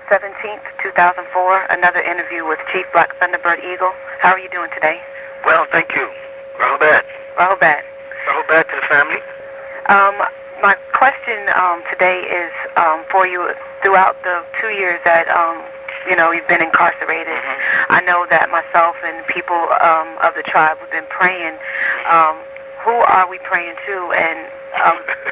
17th, 2004, another interview with Chief Black Thunderbird Eagle. How are you doing today? Well, thank you. Rahobat. Rahobat. Rahobat to the family. My question today is for you. Throughout the 2 years that you've been incarcerated, I know that myself and people of the tribe have been praying. Who are we praying to? And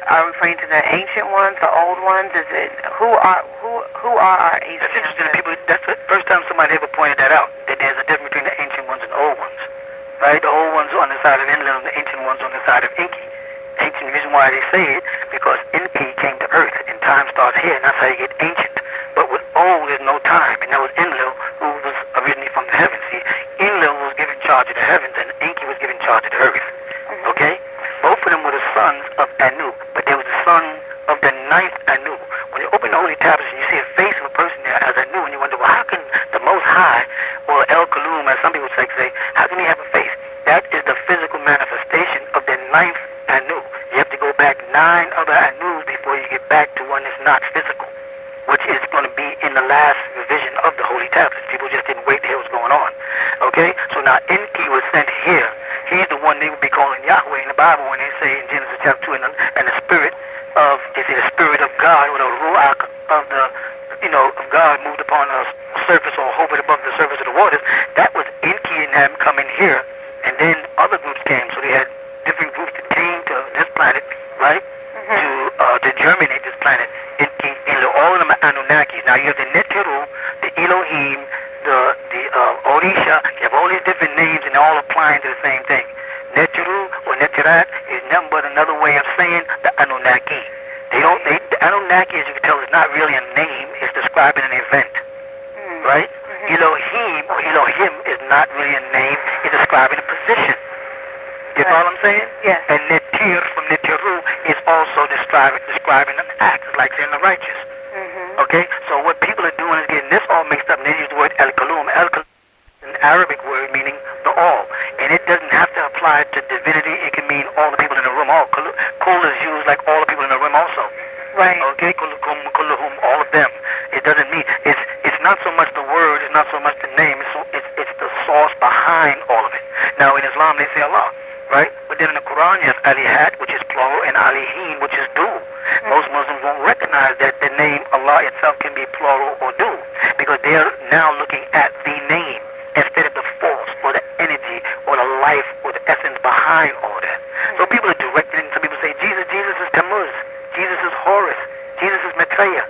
are we praying to the ancient ones, the old ones? Is it who are our ancient? That's interesting. People. That's the first time somebody ever pointed that out. That there's a difference between the ancient ones and the old ones. Right? The old ones on the side of Enlil, and the ancient ones on the side of Enki. Ancient, the reason why they say it, because Enki came to earth, and time starts here, and that's how you get ancient. But with old, there's no time, and that was Enlil, who was originally from the heavens. See, Enlil was given charge of the heavens, and Enki was given charge of the earth. Okay? Both of them were the sons of Anu, but there was the son of the ninth Anu. When you open the holy tablets and you see a face of a person there as Anu, and you wonder, well, how can the Most High, or El Kalum, as some people say, how can he have a face? That is the physical manifestation of the ninth Anu. You have to go back 9 other Anus before you get back to one that's not physical, which is going to be in the last revision of the holy tablets. People just didn't wait to hear what's going on. Okay? So now Enki was sent here. He's the one they would be calling Yahweh in the Bible when they say in Genesis chapter 2, and the spirit of, they say the spirit of God, or the ruach of the, of God moved upon the surface or hovered above the surface of the waters. That was Enki and them coming here, and then other groups came. So they had different groups that came to this planet, right, to germinate this planet. Enki, all of them are Anunnakis. Now you have the Netiru, the Elohim, the Orisha. You have all these different names, and they're all applying to the same thing. Netiru or Netirat is nothing but another way of saying the Anunnaki. The Anunnaki, as you can tell, is not really a name. It's describing an event, right? Elohim or Elohim is not really a name. It's describing a position. You follow what I'm saying? Yes. And Netir from Netiru is also describing an act. It's like saying the righteous. Okay? So what people are doing is getting this all mixed up, and they use the word El Kalum. El Kalum is an Arabic word meaning the all. And it doesn't have to apply to divinity. It can mean all the people in the room. Kul is used like all the people in the room also. Right. Okay? Kullukum, kulluhum, all of them. It doesn't mean, it's not so much the word, it's not so much the name, it's the source behind all of it. Now in Islam they say Allah. Right? But then in the Quran you have Alihat, which is plural, and Alihin, which is dual. Most Muslims won't recognize that the name Allah itself can be plural or dual, because they're now looking at the name instead of the force or the energy or the life or the essence behind all that. So people are directing, some people say Jesus is Tammuz, Jesus is Horus, Jesus is Maitreya,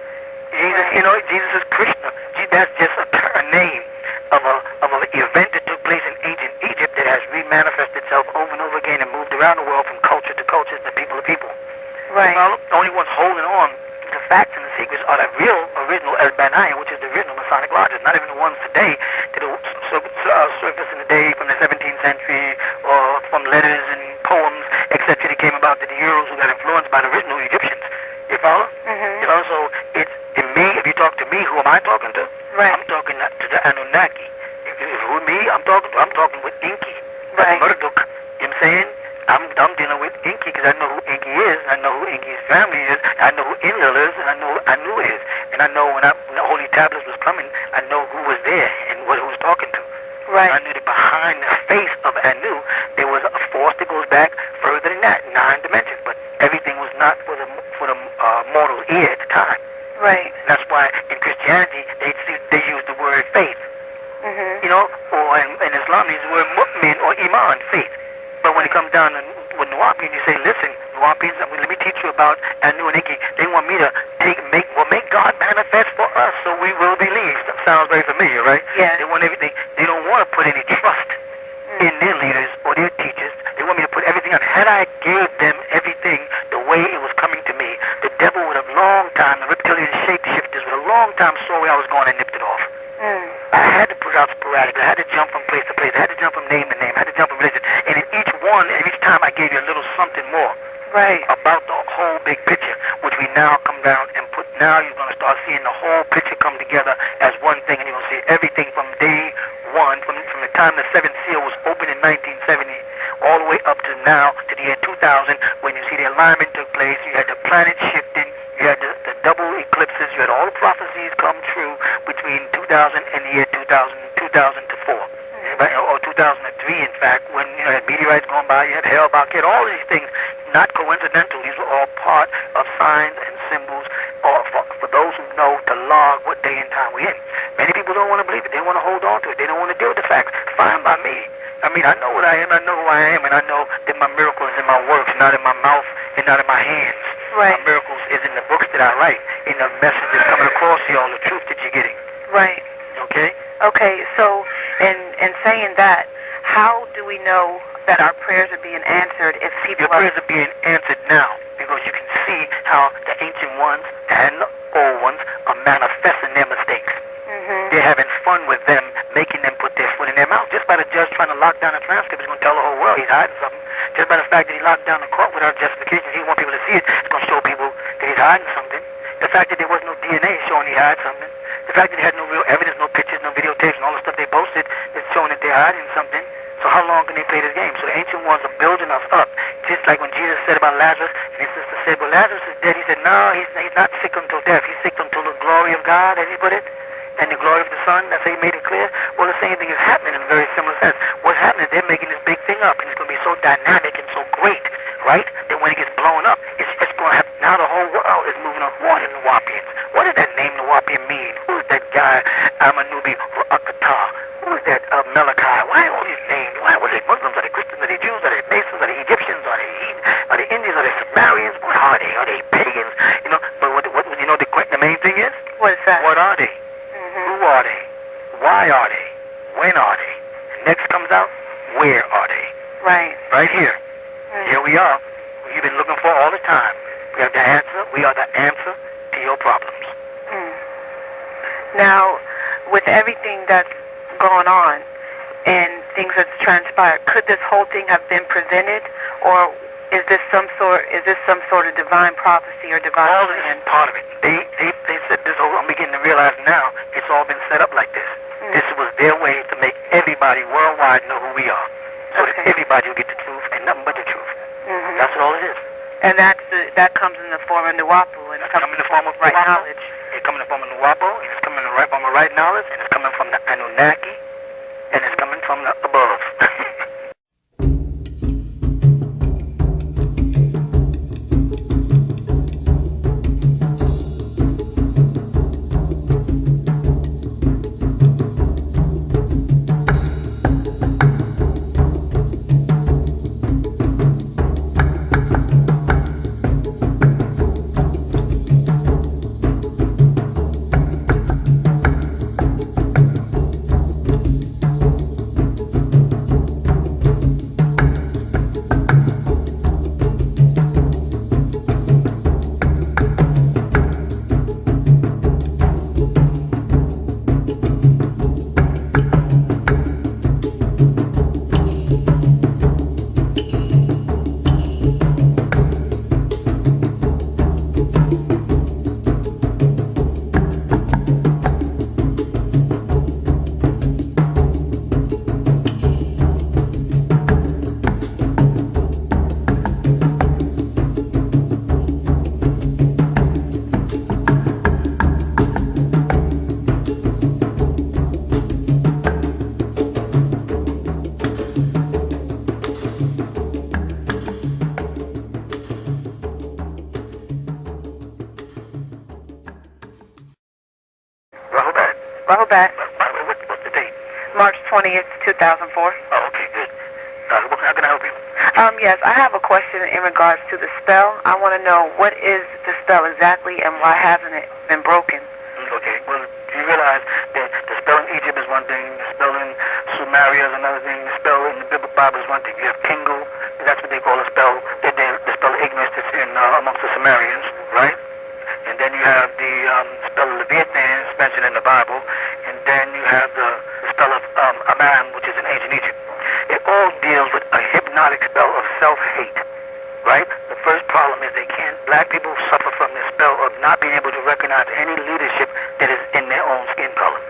Jesus is Krishna. That's just a name of an event that took place in ancient Egypt that has remanifested itself over and over again and moved around the world from culture to culture to people to people. Right. The only ones holding on to the facts and the secrets are the real original El-Banaya, which is the original Masonic lodges, not even the ones today that surface in the day from the 17th century or from letters and poems, etc. that came about to the Euros who got influenced by the original Egyptians. You follow? So it's in me. If you talk to me, who am I talking to? Right. I'm talking to the Anunnaki. If with me, I'm talking with Enki. Right. Marduk. You know what I'm saying? I'm dealing with Enki because I know who Enki is, and I know who Enki's family is, I know who Enlil is, and I know who Anu is. And I know when the Holy Tablets was coming, I know who was there and who was talking to. Right. I knew that behind the face of Anu, there was a force that goes back further than that, 9 dimensions. But everything was not for the mortal ear at the time. Right. That's why in Christianity they use the word faith. Or in Islam they use the word mu'min or iman, faith. But when it comes down to with Nuwaubians, you say, listen, Nuwaubians, let me teach you about Anu and Enki. They want me to make God manifest for us so we will believe. That sounds very familiar, right? Yeah. They want everything. They don't want to put any trust in their leaders or their teachers. They want me to put everything on. Had I gave them everything the way it was coming to me, the devil would have long time, the reptilian shapeshifters would have long time saw where I was going and nipped it off. I had to put out sporadically. I had to jump from place to place. I had to jump from name to name. I had to jump from religion. And in each one, and each time I gave you a little something more. Right. About the whole big picture, which we now come down and put. Now you're going to start seeing the whole picture come together as one thing, and you're going to see everything from day one, from the time the 7th seal was opened in 1970, all the way up to now, to the year 2000, when you see the alignment took place. You had the planet shifting. You had the double eclipses. You had all the prophecies come true 2003, in fact, when you had meteorites going by, you had Hale-Bopp, you had all these things, not coincidental. These were all part of signs and symbols, or for those who know to log what day and time we're in. Many people don't want to believe it. They want to hold on to it. They don't want to deal with the facts. Fine by me. I mean, I know what I am. I know who I am, and I know that my miracle is in my works, not in my mouth and not in my hands. Right. My miracles is in the books that I write, in the message that's coming across to y'all, the truth that you're getting. Right. Okay? Okay, so in saying that, how do we know that our prayers are being answered if people Your prayers are being answered now, because you can see how the ancient ones and the old ones are manifesting their mistakes. Mm-hmm. They're having fun with them, making them put their foot in their mouth. Just by the judge trying to lock down a transcript, he's going to tell the whole world he's hiding something. Just by the fact that he locked down the court without justification, he wants people to see it, it's going to show people that he's hiding something. The fact that there was no DNA is showing he hid something. The fact that he had no real evidence, no pictures, no videotapes, and all the stuff they posted is showing that they're hiding something. So how long can they play this game? So the ancient ones are building us up. Just like when Jesus said about Lazarus, and his sister said, well, Lazarus is dead. He said, no, he's not sick until death. He's sick until the glory of God, as he put it, and the glory of the Son. That's how he made it clear. Well, the same thing is happening in a very similar sense. What's happening is they're making this big thing up, and it's going to be so dynamic and so great, right, that when it gets blown up, it's going to have, now the whole world is moving on. What are Nuwaubians? What does that name Nuwaubian mean? Who is that guy, Amanubi Akata? Who is that Malachi? Why all these names? Why was it Muslims? Are they Christians? Are they Jews? Are they Masons? Are they Egyptians? Are they Indians? Are they Sumerians? What are they? Are they pagans? You know, but what you know the main thing is? What is that? What are they? Mm-hmm. Who are they? Why are they? When are they? Next comes out, where are they? Right. Right here. Mm-hmm. Here we are. You've been looking for all the time. We have the answer. We are the answer to your problems. Mm. Now, with everything that's gone on and things that's transpired, could this whole thing have been presented, or is this some sort of divine prophecy or divine All this plan? is part of it. They said this whole, I'm beginning to realize now, it's all been set up like this. Mm. This was their way to make everybody worldwide know who we are. So that everybody will get the truth and nothing but the truth. Mm-hmm. That's what all it is. And that comes in the form of Nuwaubu, and it comes in the form of right Nuwaubu. knowledge. It's coming in the form of Nuwaubu, and it's coming in the form of right knowledge, and it's coming from the Anunnaki, and it's coming from the above. Rahubat. By the way, what's the date? March 20th, 2004. Oh, okay, good. How can I help you? Yes, I have a question in regards to the spell. I want to know, what is the spell exactly, and why hasn't it been broken? Okay, well, you realize that the spell in Egypt is one thing, the spell in Sumeria is another thing, the spell in the Bible is one thing. You have Kingu, that's what they call a spell, the spell of ignorance that's in amongst the Sumerians, right? And then you have the spell of Leviathan, mentioned in the Bible, and then you have the spell of Aman, which is in ancient Egypt. It all deals with a hypnotic spell of self-hate, right? The first problem is black people suffer from this spell of not being able to recognize any leadership that is in their own skin color.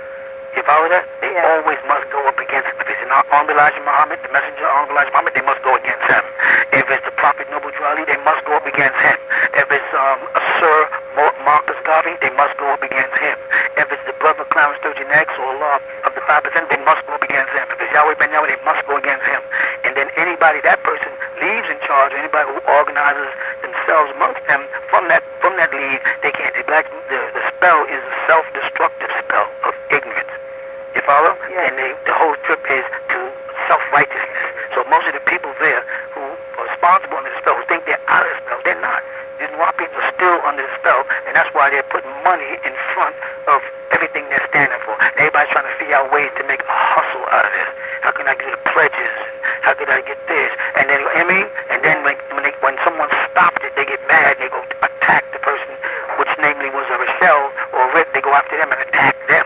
You follow that? They always must go up against, if it's Honorable Elijah Muhammad, the messenger Honorable Elijah Muhammad, they must go against him. If it's the Prophet Noble Drew Ali, they must go up against him. If it's a Sir Marcus Garvey, they must go up against him. If it's the brother Clarence Sturgeon X or Allah of the 5%, they must go up against him. If it's Yahweh Ben Yahweh, they must anybody, that person leaves in charge, or anybody who organizes themselves amongst them from that lead, they can't. The spell is a self-destructive spell of ignorance. You follow? Yes. And the whole trip is to self-righteousness. So most of the people there who are responsible under the spell, who think they're out of the spell, they're not. The Nuwaubians are still under the spell, and that's why they're putting money in front of everything they're standing for. And everybody's trying to figure out ways to make a hustle out of this. How can I do the pledges? How could I get this? And then, I mean, and then when someone stops it, they get mad and they go attack the person, which namely was a Rochelle or Rick. They go after them and attack them.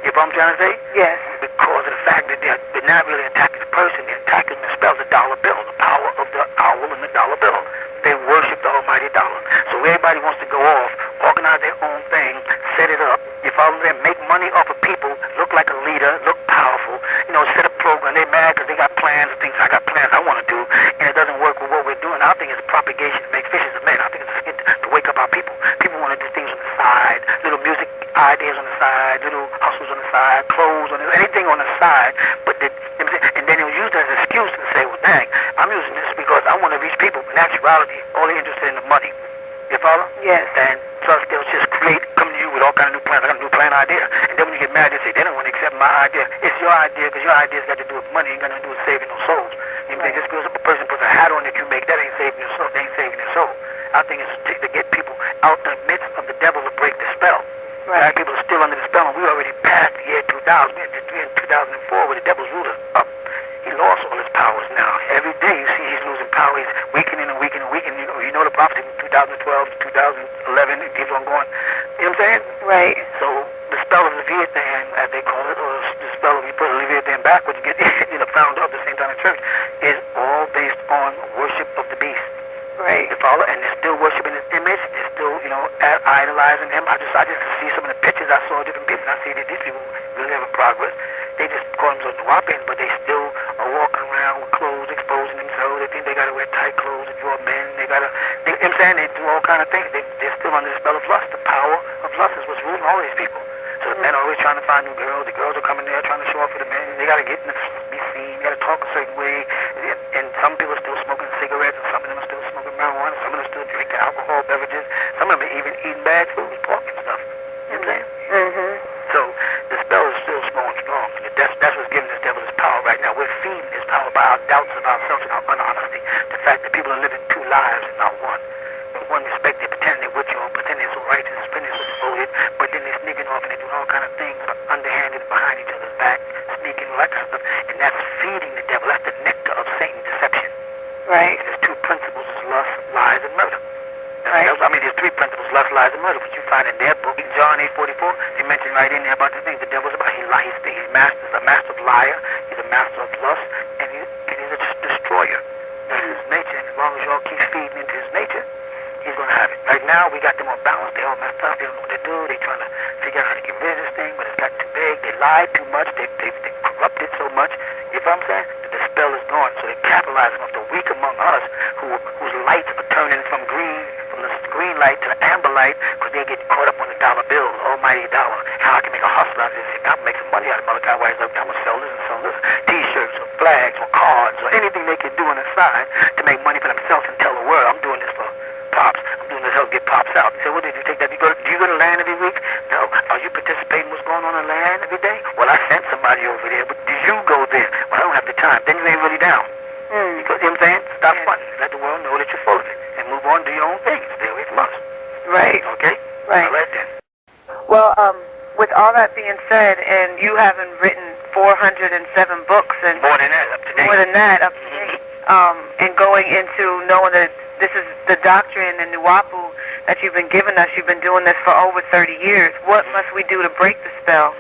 You know what I'm trying to say? Yes. Because of the fact that they're not really attacking the person, they're attacking the spell, the dollar bill, the power of the owl and the dollar bill. They worship the almighty dollar. So everybody wants to go off, organize their own thing, set it up. You follow them, make money off of people, look like a leader, look powerful, set a program. They're mad because they got plans and things. I got plans I want to do, and it doesn't work with what we're doing. I think it's propagation to make fishes of men. I think it's to wake up our people. People want to do things on the side, little music ideas on the side, little hustles on the side, clothes on the anything on the side. But and then they'll use that as an excuse and say, well, dang, I'm using this because I want to reach people. In actuality, all they're interested in the money. You follow? Yes. And so they'll just come to you with all kind of new plans. I got a new plan idea. And then when you get mad, they say they don't want to accept my idea. It's your idea because your idea's got to do with money. It ain't got nothing to do with saving no souls. You know, just because a person puts a hat on that you make, that ain't saving your soul. They ain't saving their soul. I think it's to get people out the midst of the devil to break the spell. Right. People are still under the spell, and we already passed the year 2000. We're in 2004 where the devil's ruler up. He lost all his powers now. Every day you see he's losing power. He's weakening and weakening and weakening. You know the prophecy from 2012 to 2011. It keeps on going. You know what I'm saying? Right. So the spell of Leviathan, as they call it, or the spell of you put Leviathan backwards, you get the founder of the St. Thomas Church, is all based on worship of the beast. Right. You follow? And they're still worshiping his image. They're still, idolizing him. I just see some of the pictures I saw of different people, and I see that these people really have a progress. They just call themselves Nuwaubians, but they still are walking around with clothes, exposing themselves. They think they got to wear tight clothes if you're a man. You know what I'm saying? They do all kind of things. They're still under the spell of lust. The power of lust is what's ruling all these people. So the men are always trying to find new girls. The girls are coming there trying to show off for the men. They got to be seen. They got to talk a certain way. And some people are still smoking cigarettes, and some of them are still smoking marijuana. Some of them are still drinking alcohol beverages. Some of them are even eating bad food, pork and stuff. You know what I'm saying? Mm-hmm. So the spell is still strong. That's what's giving this devil his power right now. We're feeding his power by our doubts of ourselves and our unhonesty. The fact that people are living two lives and not one. In one respect, they pretend they're with you, pretend they're so righteous, pretend they're so devoted, but then they're sneaking off and they're doing all kind of things underhanded behind each other's back, sneaking, all that kind of stuff. And that's feeding the devil. That's the nectar of Satan's deception. Right. And there's two principles: lust, lies, and murder. Right. There's three principles: lust, lies, and murder, which you find in their book. In John 8:44, they mention right in there about the things the devil's about. He's a master of liar. He's a master of lust, and he's a destroyer. That's his nature. And as long as y'all keep feeding into his nature, he's going to have it. Right now, we got them all balanced. They all messed up. They don't know what to do. They're trying to figure out how to get rid of this thing, but it's got too big. They lied too much. They corrupted so much. You know what I'm saying? That the spell is gone. So they're capitalizing off the weak among us whose lights are turning from the green light to the amber light because they're getting caught up on the dollar bill, the almighty dollar. How I can make a hustle out of this. I can make some money out of Malachi. I'm going to sell this and sell this. T-shirts or flags or cards or anything they can do on the side to make money for themselves and tell the world, I'm doing this for pops. I'm doing this to help get pops out. So what did you take that? Do you go to land every week? No. Are you participating in what's going on in land every day? Well, I sent somebody over there, but do you go there? Well, I don't have the time. Then you ain't really down. Because, you know what I'm saying? Stop fronting. Let the world know that you're full of it. And move on, do your own thing. Stay away from us. Right. Okay? Right. All right then. Well, with all that being said, and you having written 407 books and more than that, up to date. And going into knowing that this is the doctrine and Nuwaubu that you've been giving us, you've been doing this for over 30 years. What must we do to break the spell?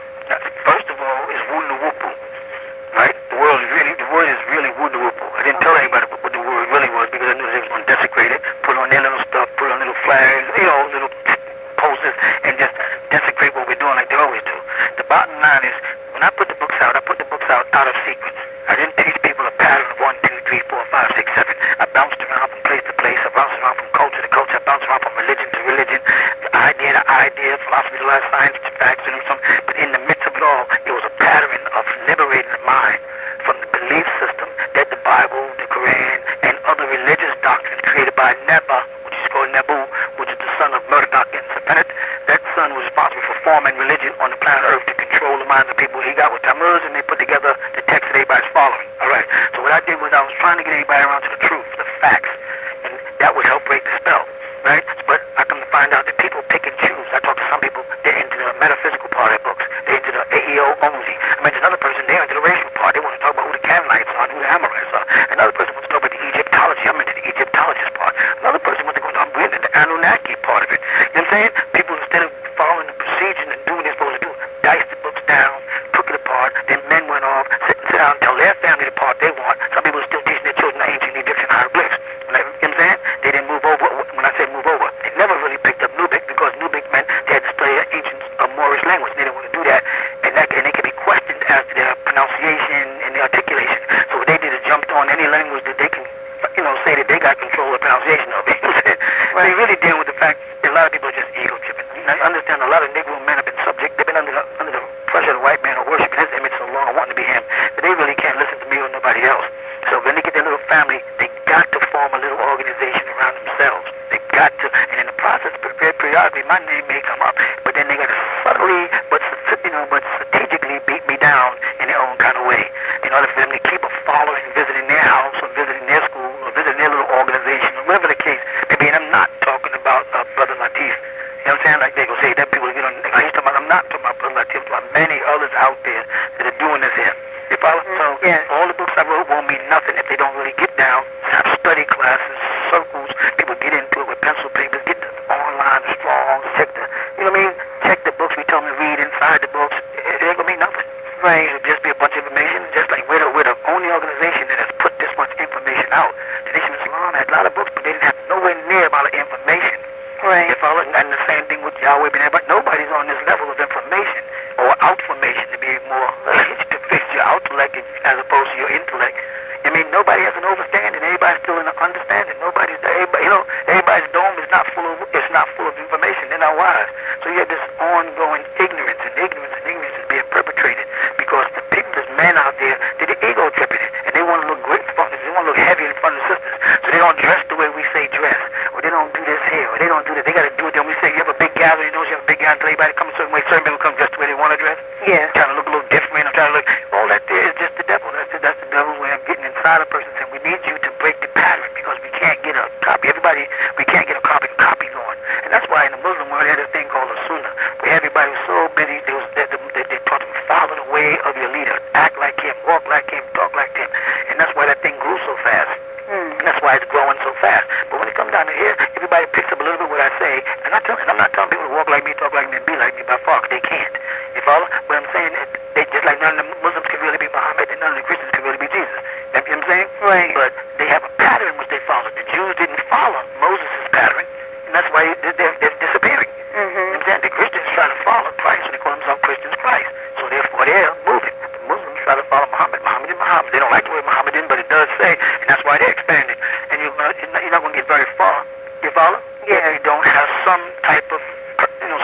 First of all, is Nuwaubu, right? The word is really Nuwaubu. I didn't tell anybody what the word really was because I knew they was going to desecrate it, put on their little stuff, put on little flags, little posters, and just desecrate what we're doing like they always do. The bottom line is, when I put the books out out of sequence. I didn't teach people a pattern of 1, 2, 3, 4, 5, 6, 7. I bounced around from place to place. I bounced around from culture to culture. I bounced around from religion to religion, idea to idea, philosophy to life, science to facts, and something. But in the midst of it all, it was a pattern of liberating the mind from the belief system that the Bible, the Quran, following. All right. So what I did was I was trying to get everybody around to the truth, the facts, and that would help break the spell, right? But I come to find out that people pick and choose. I talk to some people, they're into the metaphysical part of their books. They're into the AEO only. I met another person, they're into the racial part. They want to talk about who the Canaanites are, who the Amorites are. Another person wants to talk about the Egyptology. I'm into the Egyptologist part. Another person wants to go into the Anunnaki part of it. You know what I'm saying? People, instead of following the procedures and doing what they're supposed to do, dice the books down, took it apart, then men went off, sit down and tell their family the part they want. Some people are still teaching their children the ancient Egyptian hieroglyphs. You know what I'm saying? They didn't move over. When I say move over, they never really picked up Nubic, because Nubic meant they had to study an ancient Moorish language. They didn't want to do that, and they could be questioned as to their pronunciation and their articulation. So what they did is jumped on any language that they can, say that they got control of pronunciation of it. Right. They really deal with the fact that a lot of people are just ego tripping. I understand a lot of Negro men have been subject. They've been under the pressure of the white man or worshiping his image so long, wanting to be him, that they really can't listen to me or nobody else. So when they get their little family, they got to form a little organization around themselves. They got to, and in the process, periodically, my name may come up, but then they got to subtly, but strategically beat me down in their own kind of way, in order for them to keep a following, visiting their house or visiting their school or visiting their little organization or whatever the case may be. And I'm not talking about Brother Latif. You know what I'm saying? Like they go say that people, he's talking about, I'm not talking about Brother Latif, I'm talking about many others out there that are doing this here. You follow? So all the books I wrote won't mean nothing if they don't really get down, have study classes, circles, people get into it with pencil papers, get the online strong, check the, you know what I mean? Check the books we tell them to read inside the books. It ain't gonna mean nothing. Right. It'll just be a bunch of information, just like we're the only organization that has put this much information out. The Nation of Islam had a lot of books, but they didn't have nowhere near about the information. Right. You follow? And the same thing with Yahweh, but nobody's on this level of information or outformation to be more to fix your intellect as opposed to your intellect. I mean, nobody has an overstanding. Everybody's still in an understanding. Everybody's dome is not full of information. They're not wise. So you have this ongoing ignorance, and ignorance is being perpetrated because the people, there's men out there, they're ego tripping it, and they want to look great in front of us. They want to look heavy in front of the sisters. So they don't dress the way we say dress, or they don't do this here, or they don't do that. They got to do it. Then we say you have a big gathering, you have a big gathering, everybody come a certain way, certain people come dressed the way they want to dress. Yeah. Trying to look a little different, or trying to look, all that there is just the devil. That's the devil's way of getting inside a person, saying we need you to break the pattern because we can't get a copy. We can't get a copy going. And that's why in the Muslim world they had a thing called a sunnah, where everybody was so busy, they taught them to follow the way of your leader, act like him, walk like him, talk like him. And that's why that thing grew so fast. And that's why it's growing so fast. But when it comes down to here, everybody picks up a little bit what I say, and I'm not telling people to walk like me, talk like me, and be like me by far, 'cause they can't. You follow? But I'm saying that they just like none of the Muslims can really be Muhammad, and none of the Christians can really be Jesus. You know what I'm saying? Right. But they have a pattern which they follow. The Jews didn't follow Moses' pattern, and that's why they're disappearing. You know what I'm saying? The Christians try to follow Christ, so they call themselves Christians Christ. So therefore they're moving. The Muslims try to follow Muhammad. They don't like the word Muhammadan, but it does say, and that's why they're expanding. And you're not going to get very far. You follow? Yeah. If you don't have some type of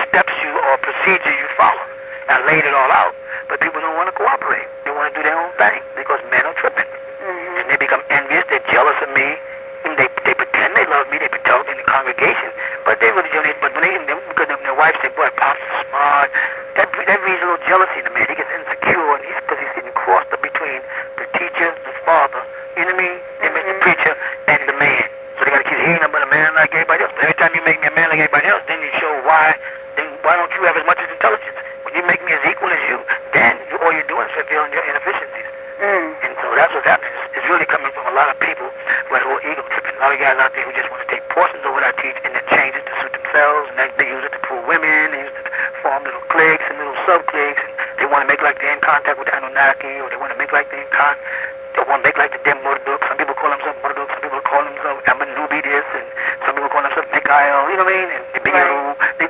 steps or procedure you follow. I laid it all out, but people don't want to cooperate. They want to do their own thing because men are tripping. And they become envious. They're jealous of me. And they pretend they love me. They pretend in the congregation, but they really don't. But when because their wife say, "Boy, Pop's smart," that breeds a little jealousy in the man. He gets insecure, and because he's sitting crossed up between the teacher, the father. You know what I mean? They make the preacher and the man. So they got to keep hearing about a man like everybody else. But every time you make me a man like everybody else, then you show why. Then why don't you have as much as intelligence? When you make me as equal as you, then all you're doing is revealing your inefficiencies. And so that's what's happening. It's really coming from a lot of people who are all ego tripping. A lot of guys out there who just want to take portions of what I teach and then change it to suit themselves, and they use it to pull women, they use it to form little cliques and little sub-cliques, and they want to make like they're in contact with the Anunnaki, or they want to make like they're in contact. They want to make like the Dem Morduk. Some people call themselves Morduk, some people call themselves Amanubi this, and some people call themselves Mikael, you know what I mean? And the Bigeru, they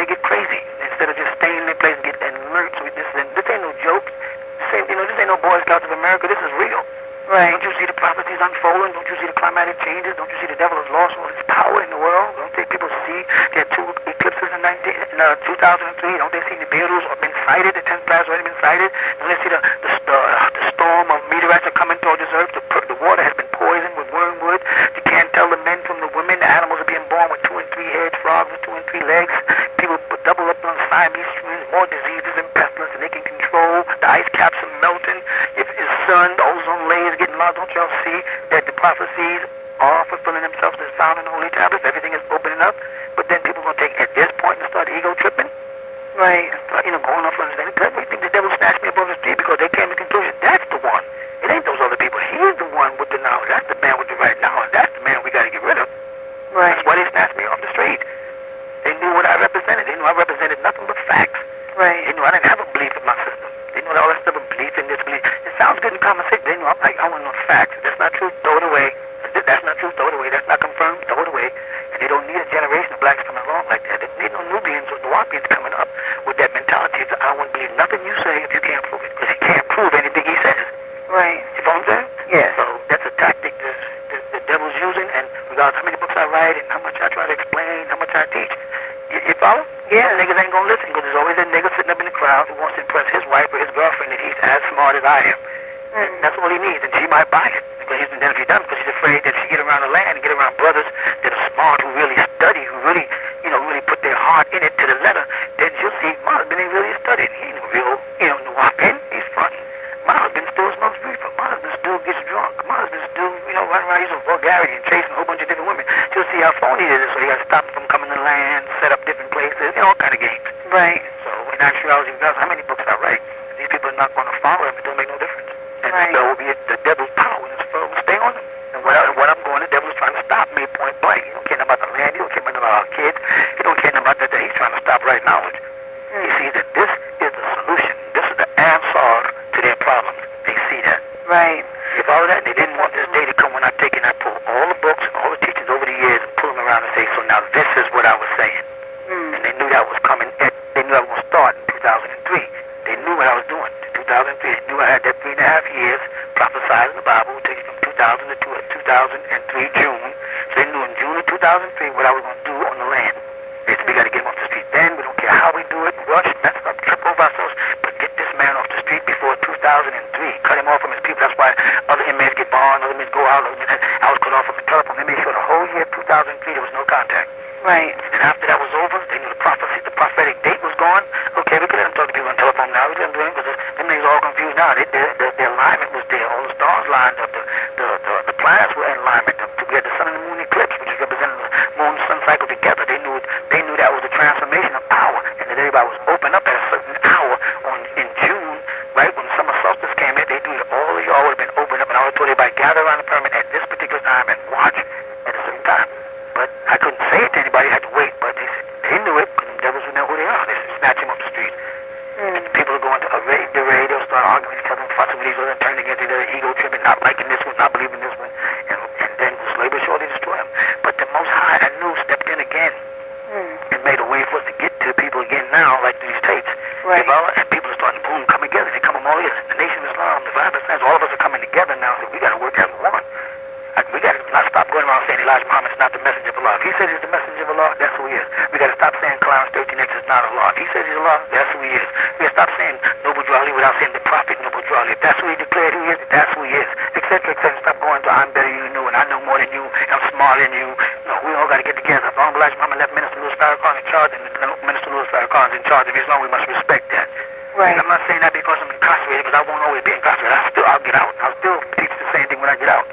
get crazy. Instead of just staying in their place and get alert. So this ain't no joke. This ain't no Boy Scouts of America. This is real. Right. Don't you see the prophecies unfolding? Don't you see the climatic changes? Don't you see the devil has lost all his power in the world? Don't they people see there are two eclipses in 2003? Don't they see the Beirut have been sighted? The 10th planet has already been sighted? Don't they see the storm of meteorites are coming towards this earth? The water has been poisoned with wormwood. You can't tell the men from the women. The animals are being born with 2 and 3 heads, frogs with 2 and 3 legs. People double up on Siamese twins, more diseases and pestilence than they can control. The ice caps are melting. If it's sun, the ozone them layers getting lost. Don't y'all see that the prophecies are fulfilling themselves as found in the Holy Tablets? Everything is opening up. But then people going to take at this point and start ego tripping. Right. And start, going off on this. We think the devil snatched me above the street because they came to the conclusion. That's the one. It ain't those other people. He's the one with the knowledge. That's the man with the right knowledge. That's the man we got to get rid of. Right. That's why they snatched me off the street. They knew what I represented. They knew I represented nothing but facts. Right. They knew I didn't have a belief in my system. They knew all that stuff of belief in this belief. It sounds good in conversation. They knew I'm like, I want to know the facts. That's not true. Throw it away. That's not true. Throw it away. That's not confirmed. Throw it away. And they don't need a generation of blacks coming along like that. They need no Nubians or Nuwaubians coming up with that mentality that I won't believe nothing you say if you can't prove it. Because he can't prove anything he says. Right. You follow what I'm saying? Yes. So that's a tactic the devil's using, and regardless how many books I write and how much I try to explain, how much I teach. You follow? Yeah. Niggas ain't gonna listen because there's always a nigga sitting up in the crowd who wants to impress his wife or his girlfriend that he's as smart as I am. And that's all he needs, and she might buy it. Because he's been done if he doesn't, because she's afraid that she get around the land and get around brothers that are smart, who really study, who really, really put their heart in it to the letter. Then she'll see my husband ain't really studying. He ain't no real, Nuwaubian. He's fronting. My husband still smokes reefer. My husband still gets drunk. My husband still, running around using vulgarity and chasing a whole bunch of different women. She'll see how phony it is, so he got to stop him from coming to the land, set up different places, all kind of games. Right. So in actuality, regardless how many books I write, these people are not going to follow him. It don't make no difference. And right. So will be the devil's power, and it's will stay on them. And what I'm going, the devil's trying to stop me point blank. He don't care about the land. He don't care about our kids. He don't care about that. He's trying to stop right knowledge. He sees that this is the solution. This is the answer to their problems. They see that. Right. You follow that? They didn't want this day to come when I take and I pull all the books and all the teachers over the years and pull them around and say, so now this is what I was saying. And they knew that was coming. They knew I was going to start in 2003. They knew what I was doing. In 2003, they knew I had that 3.5 years prophesied in the Bible. It takes from 2000 to 2003 June. So they knew in June of 2003 what I was going to do on the land. They said, we got to get him off the street. Then we don't care how we do it, rush, mess up, trip over ourselves, but get this man off the street before 2003. Cut him off from his people. That's why other inmates get bond, other inmates go out. I was cut off from the telephone. They made sure the whole year 2003 there was no contact. Right. And after that was over, they knew the prophecy, the prophetic date was gone. Okay, we could let them talk to people on telephone now. We didn't do anything because them niggas all confused now. Their alignment was there. All the stars lined up. The planets were in alignment. We had the sun and the moon eclipse, which is representing the moon and sun cycle together. They knew that was the transformation of power, and that everybody was opened up at a certain hour in June, right when summer solstice came in. They knew that all of y'all would have been opened up, and I would have told everybody gather around the pyramid at this particular time and watch at a certain time. But I couldn't say it to anybody. I had to wait. But they knew it because the devils would know who they are. They said, snatch him off the street. And people are going to the radio, start arguing with each other, fussing with each other, and turning against each other, ego tripping, not liking this one, not believing this one, and then slowly but surely destroy him. But the Most High, I knew, stepped in again and made a way for us to get to people again now, like these tapes. Right. And people are starting to boom, come together. They come from all years. The Nation of Islam, the Vibrant Science, all of us are coming together now. So we got to work as one. We got to not stop going around saying Elijah Muhammad is not the messenger of Allah. If he says he's the messenger of Allah, that's who he is. We got to stop saying Clarence 13X is not Allah. If he says he's Allah, that's who he is. We got to stop saying Noble Drew Ali without saying the Prophet Noble Drew Ali. If that's who he declared who he is, that's who he is. Etc. Stop going to I'm better than you know and I know more than you and I'm smarter than you. No, we all got to get together. If Elijah Muhammad left Minister Louis Farrakhan in charge, and Minister Louis Farrakhan is in charge of Islam, we must respect that. Right. And I'm not saying that because I'm incarcerated, because I won't always be incarcerated. I'll get out. I'll still teach the same thing when I get out.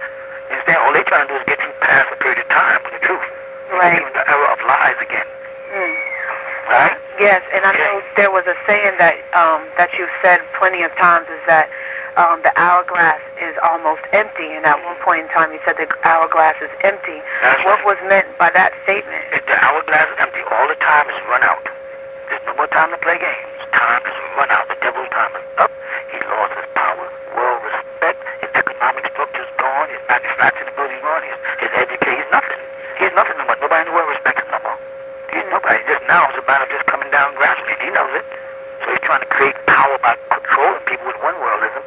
You understand? All they're trying to do is get you past a period of time with the truth. Right. In the era of lies again. Right? Yes, and I know there was a saying that that you've said plenty of times is that the hourglass is almost empty, and at one point in time you said the hourglass is empty. That's what right. was meant by that statement? If the hourglass is empty, all the time is run out. There's no more time to play games. Time is run out. The devil's time is up. He lost his power, world respect. His economic structure's gone. His manufacturing ability's gone. His education, he's nothing. He's nothing no more. Nobody in the world respects him no more. He's nobody. Just now it's a matter of just coming down gradually. He knows it. So he's trying to create power by controlling people with one worldism,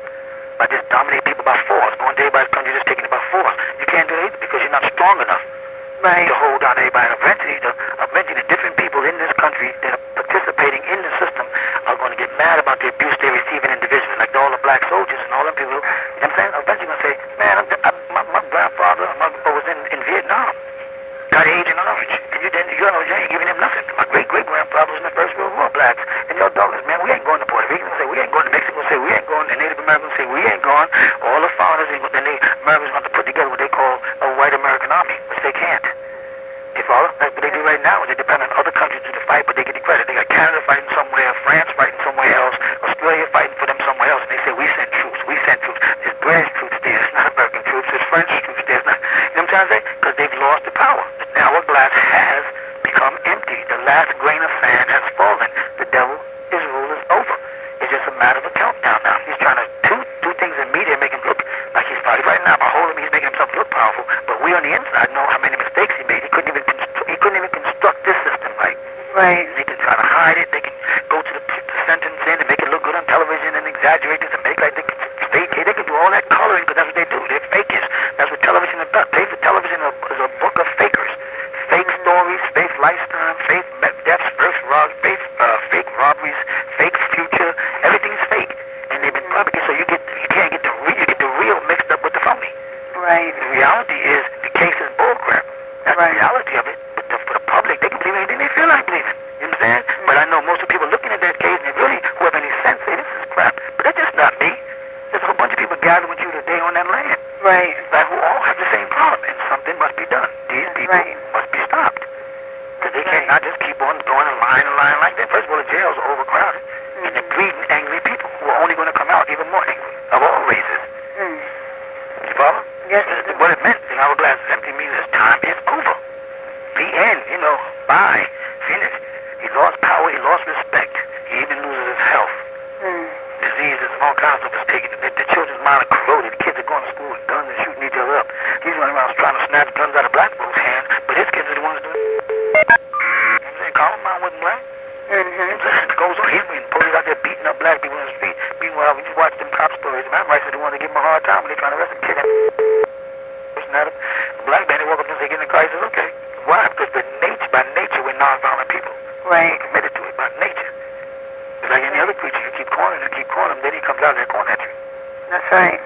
by just dominating people by force, going to everybody's country, just taking it by force. You can't do it either because you're not strong enough to hold down everybody. And eventually the different people in this country that are participating in the system are going to get mad about the abuse they receive individually, like all the black soldiers and all them people. You know what I'm saying? Eventually going to say, man, my grandfather was in we on the inside know how many mistakes he made. He couldn't even construct this system right. Right. They can try to hide it. They can go to the sentence in and make it look good on television and exaggerate this and make like they can fake it. They can do all that coloring because that's what they do. They're fakers. That's what television is about. Television is a book of fakers. Fake stories, fake lifestyle, fake deaths, fake robberies, fake future. Everything's fake, and they've been propagated. So you can't get the real mixed up with the phony. Right. The reality is the case is bullcrap. That's the reality of it. But for the public, they can believe anything they feel like believing. You understand? But I know most of the people looking at that case, and they really, who have any sense, say this is crap. But it's just not me. There's a whole bunch of people gathered with you today on that land. Right. That who all have the same problem, and something must be done. These people must be stopped. Because they cannot just keep on going and lying like that. First of all, the jails are overcrowded. And they're breeding angry people who are only going to come out even more angry, of all races. You follow? Yes. What it meant, the hourglass is empty, means his time is over. The end, bye, finished. He lost power, he lost respect. He even loses his health. Diseases and all kinds of stuff is taken. The children's mind are corroded. The kids are going to school with guns and shooting each other up. He's running around trying to snatch guns out of black folks' hands, but his kids are the ones doing it. You know what I'm saying? Columbine wasn't black. It goes on. He's being police out there beating up black people in the street. Meanwhile, when you watch them cop stories, man, rights are the ones that give them a hard time when they're trying to arrest a kid. The black man, they walk up and say, get in the car, he says, okay. Why? Because by nature, we're non-violent people. Right. We're committed to it by nature. It's like any other creature. You keep calling him, then he comes out there calling at you. That's right.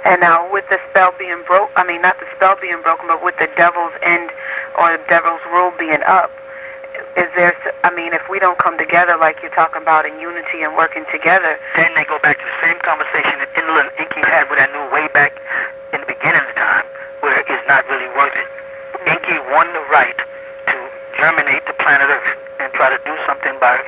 And now with the spell being not the spell being broken, but with the devil's end or the devil's rule being up, if we don't come together like you're talking about in unity and working together. Then they go back to the same conversation that Inland Inky had with that new way back in the beginning of the time, where it's not really worth it. Inky won the right to germinate the planet Earth and try to do something by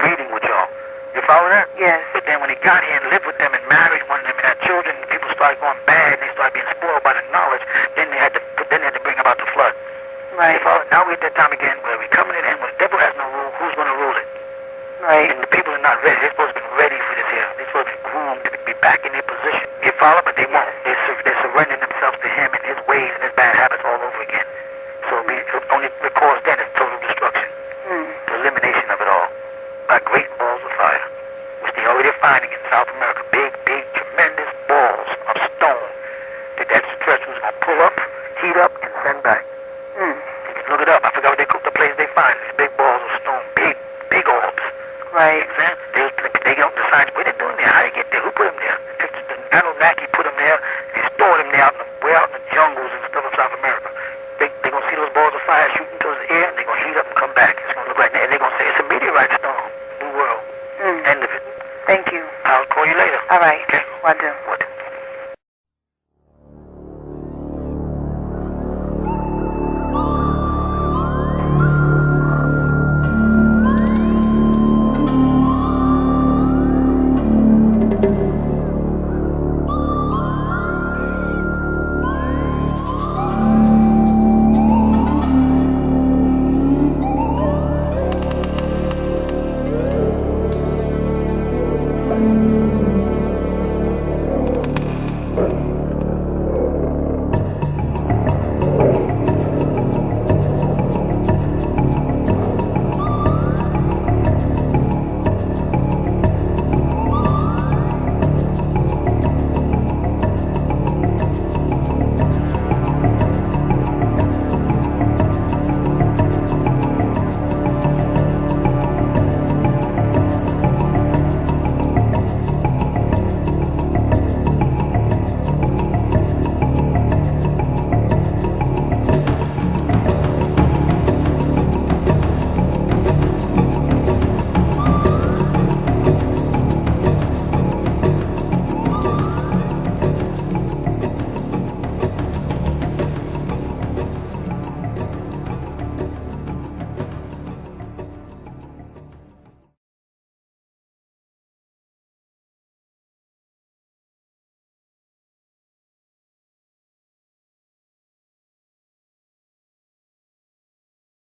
breeding with y'all. You follow that? Yes. But then when he got here and lived with them and married one of them and had children, and people started going bad and they started being spoiled by the knowledge, then they had to bring about the flood. Right. You follow? Now we're at that time again where we're coming in and when the devil has no rule, who's going to rule it? Right. And the people are not ready. They're supposed to be ready for this here. They're supposed to be groomed to be back in their position. You follow? But they won't. They're surrendering themselves to him and his ways and his bad habits all over again. So only the cause then is total destruction. The elimination of it all by great balls of fire, which they already are finding in South America. Big, tremendous balls of stone that stress was going to pull up, heat up, and send back. You can look it up. I forgot what they cooked the place they find. These big balls of stone, big orbs. Right. They don't decide what they're doing there. How they get there? Who put them there? The Anunnaki put them there